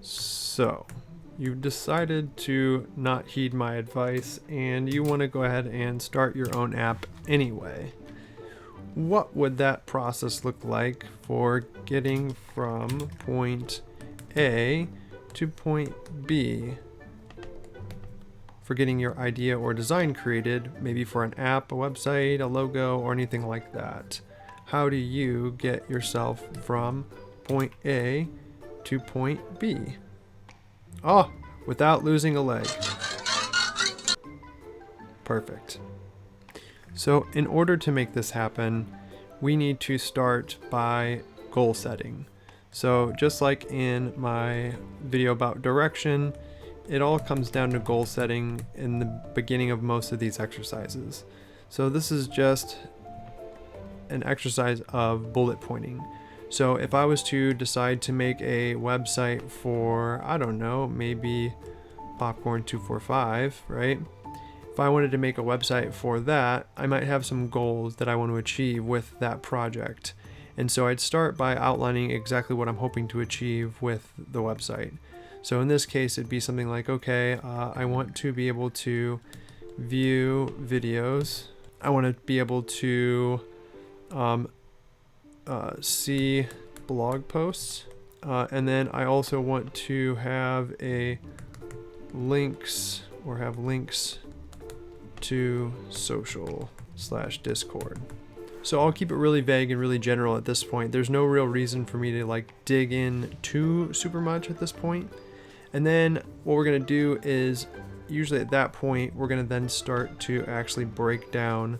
So you've decided to not heed my advice and you want to go ahead and start your own app anyway. What would that process look like for getting from point A to point B? For getting your idea or design created, maybe for an app, a website, a logo, or anything like that. How do you get yourself from point A to point B? Oh, without losing a leg. Perfect. So in order to make this happen, we need to start by goal setting. So just like in my video about direction, it all comes down to goal setting in the beginning of most of these exercises. So this is just an exercise of bullet pointing. So if I was to decide to make a website for, I don't know, maybe Popcorn 245, right? If I wanted to make a website for that, I might have some goals that I want to achieve with that project. And so I'd start by outlining exactly what I'm hoping to achieve with the website. So in this case, it'd be something like, okay, I want to be able to view videos. I want to be able to see blog posts. And then I also want to have links to social/Discord. So I'll keep it really vague and really general at this point. There's no real reason for me to like dig in too super much at this point. And then what we're going to do is usually at that point, we're going to then start to actually break down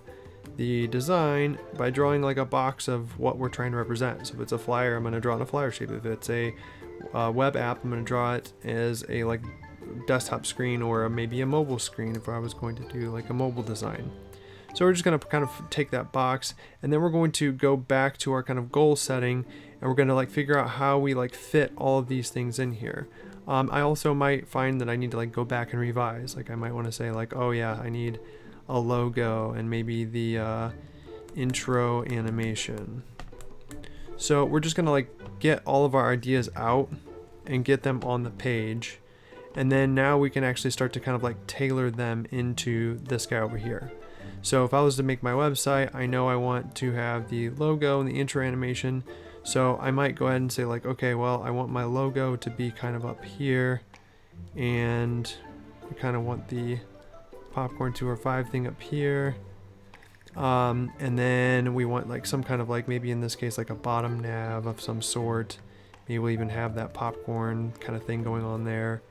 the design by drawing like a box of what we're trying to represent. So if it's a flyer, I'm going to draw in a flyer shape. If it's a web app, I'm going to draw it as a like desktop screen or maybe a mobile screen if I was going to do like a mobile design. So we're just going to kind of take that box and then we're going to go back to our kind of goal setting and we're going to like figure out how we like fit all of these things in here. I also might find that I need to like go back and revise. Like I might want to say like, oh yeah, I need a logo and maybe the intro animation. So we're just going to like get all of our ideas out and get them on the page. And then now we can actually start to kind of like tailor them into this guy over here. So if I was to make my website, I know I want to have the logo and the intro animation. So I might go ahead and say like, okay, well, I want my logo to be kind of up here. And we kind of want the Popcorn 245 thing up here. And then we want like some kind of like, maybe in this case, like a bottom nav of some sort. Maybe we'll even have that popcorn kind of thing going on there.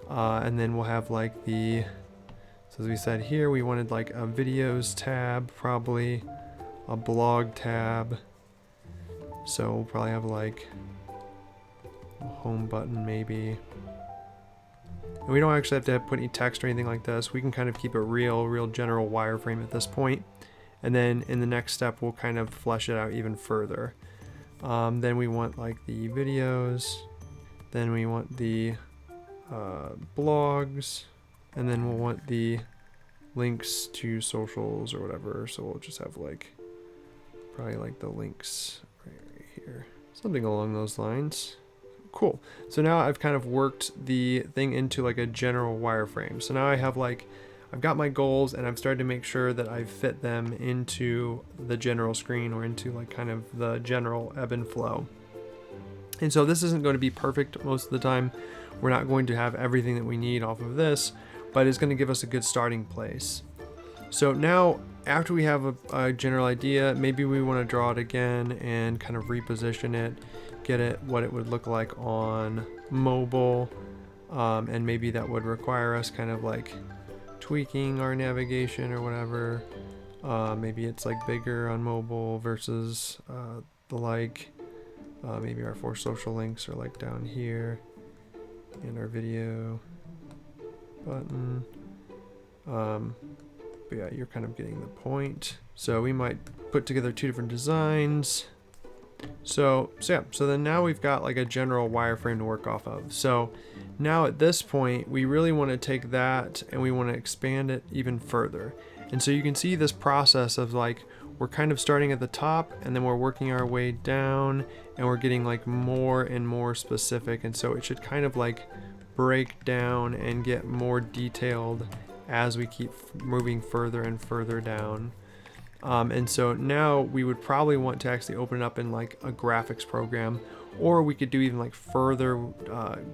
And then we'll have like so as we said here, we wanted like a videos tab, probably a blog tab. So we'll probably have like a home button maybe. And we don't actually have to put any text or anything like this. We can kind of keep it real general wireframe at this point. And then in the next step, we'll kind of flesh it out even further. Then we want like the videos. Then we want the blogs. And then we'll want the links to socials or whatever. So we'll just have like, probably like the links right here. Something along those lines. Cool. So now I've kind of worked the thing into like a general wireframe. So now I have like, I've got my goals and I've started to make sure that I've fit them into the general screen or into like kind of the general ebb and flow. And so this isn't going to be perfect most of the time. We're not going to have everything that we need off of this, but it's going to give us a good starting place. So now after we have a general idea, maybe we want to draw it again and kind of reposition it, get it what it would look like on mobile. And maybe that would require us kind of like tweaking our navigation or whatever. Maybe it's like bigger on mobile versus the like. Maybe our 4 social links are like down here and our video button. But yeah, you're kind of getting the point. So we might put together 2 different designs. So then now we've got like a general wireframe to work off of. So now at this point, we really want to take that and we want to expand it even further. And so you can see this process of like, we're kind of starting at the top and then we're working our way down and we're getting like more and more specific, and so it should kind of like break down and get more detailed as we keep moving further and further down. And so now we would probably want to actually open it up in like a graphics program, or we could do even like further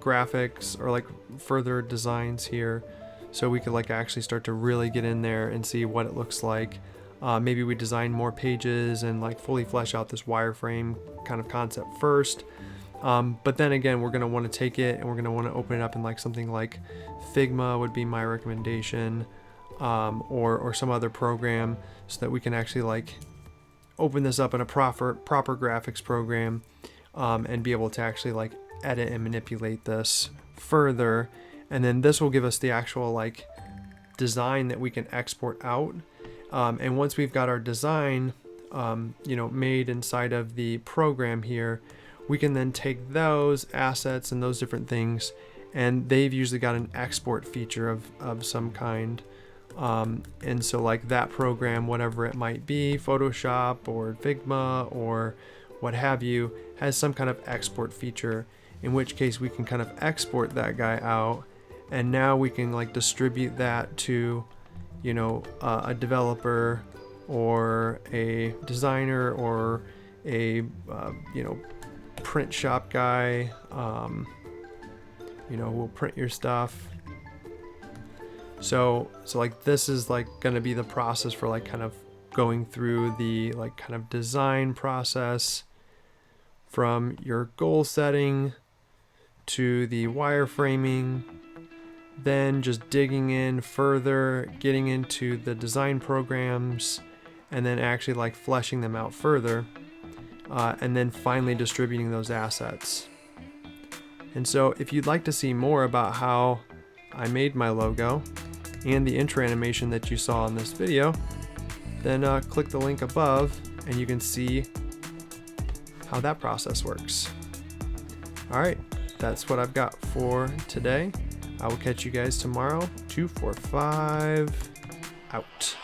graphics or like further designs here, so we could like actually start to really get in there and see what it looks like. Maybe we design more pages and like fully flesh out this wireframe kind of concept first. But then again, we're going to want to take it and we're going to want to open it up in like something like Figma would be my recommendation, or some other program, so that we can actually like open this up in a proper graphics program, and be able to actually like edit and manipulate this further. And then this will give us the actual like design that we can export out. And once we've got our design, made inside of the program here, we can then take those assets and those different things, and they've usually got an export feature of some kind. And so like that program, whatever it might be, Photoshop or Figma or what have you, has some kind of export feature, in which case we can kind of export that guy out, and now we can like distribute that to a developer or a designer or a print shop guy, will print your stuff. So like this is like going to be the process for like kind of going through the like kind of design process from your goal setting to the wireframing, then just digging in further, getting into the design programs, and then actually like fleshing them out further, and then finally distributing those assets. And so if you'd like to see more about how I made my logo and the intro animation that you saw in this video, then click the link above and you can see how that process works. Alright, that's what I've got for today. I will catch you guys tomorrow. 245 out.